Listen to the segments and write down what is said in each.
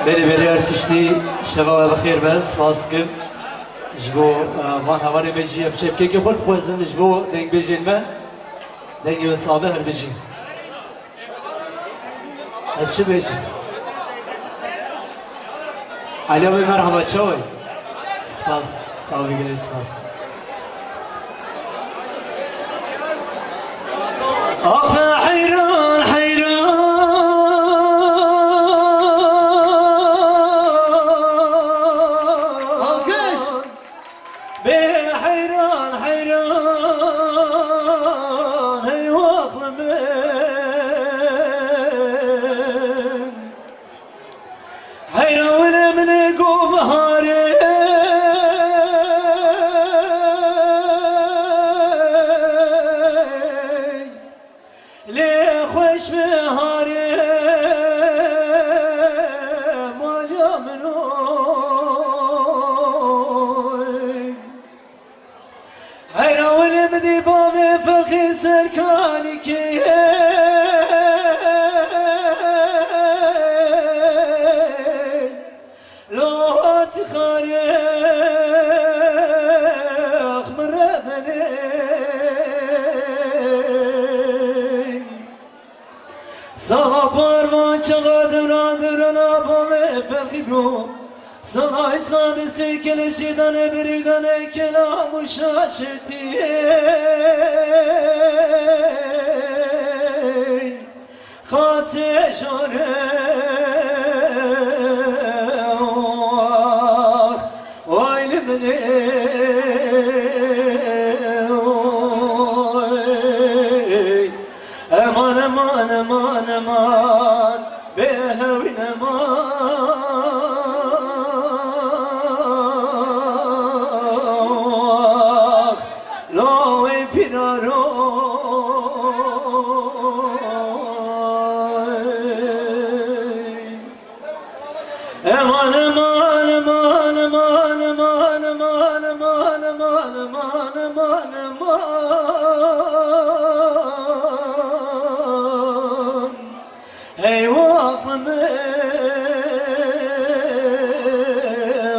بری ارتشتی شباب بخیر بس واسکم جبو وان هواری بجی بچه که خود خوزن جبو دنگ بجین من دنگی و صابه هر بجین از چه بجی؟ علی آبی مرحبا چاوی سپاس صابه گلی سپاس آخه حیران حیران آلکش به حیران حیران هی واقل من حیران من گو بهاره لی خوش بهاره مالیا منوی حیران بدی باب فرقی سرکانی که لوت خارق مربني صابر ما چقدر آدرنا بام فرقی برو صدای ساده سی کلیم چیدانه بریدانه کلام و شاشتی خاطر شونه وایل منی امان امان امان امان بهوین امان لوی فینارو امان امان امان امان امان امان امان امان امان امان امان هی واقم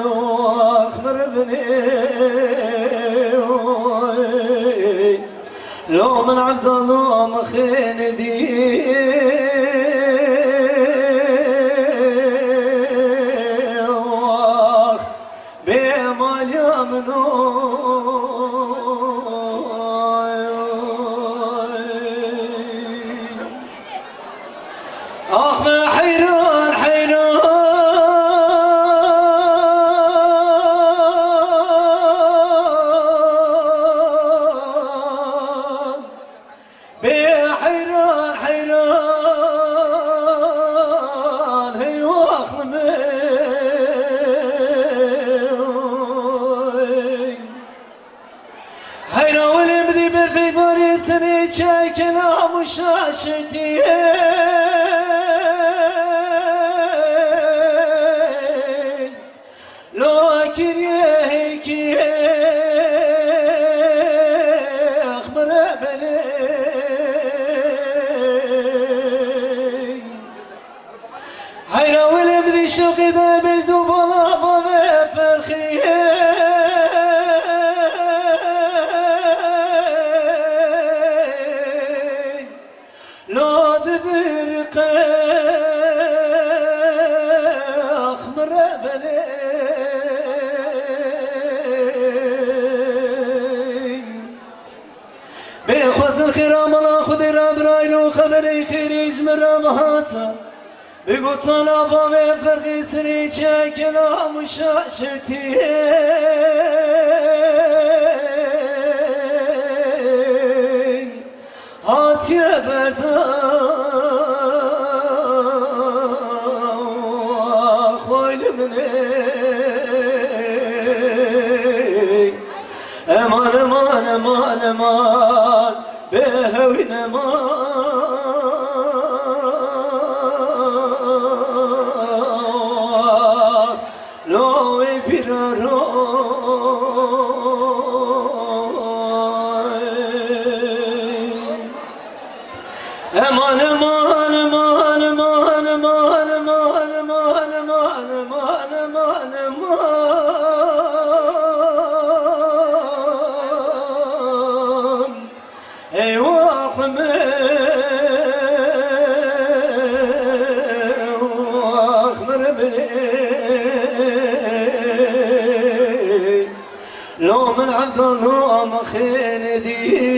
واخمر بني لو من عبد الله مخين دي بمال يا منو آخ ما حيران حيران بحيران حيران هي واخل مي حيران ولمدي بفي بوري سني شاكنا مشاشتي لكن يهيك اخبر بني حيرا ولمدي شوقي ذا بجدو بلا بابا فرخي لو دبرق اخبر بني بخوز الخيرام الله خذ رب راينو خبري خيريج من رمهاتا بگو طلبا به فرقی سری چه کلام شاشتی هاتیه بردم خویل منی امان امان امان امان به هوین امان لوی پیرارو امان امان امان امان امان امان امان امان مان مان مان مان ايوا خمر بني لو من عبد الله مخين دي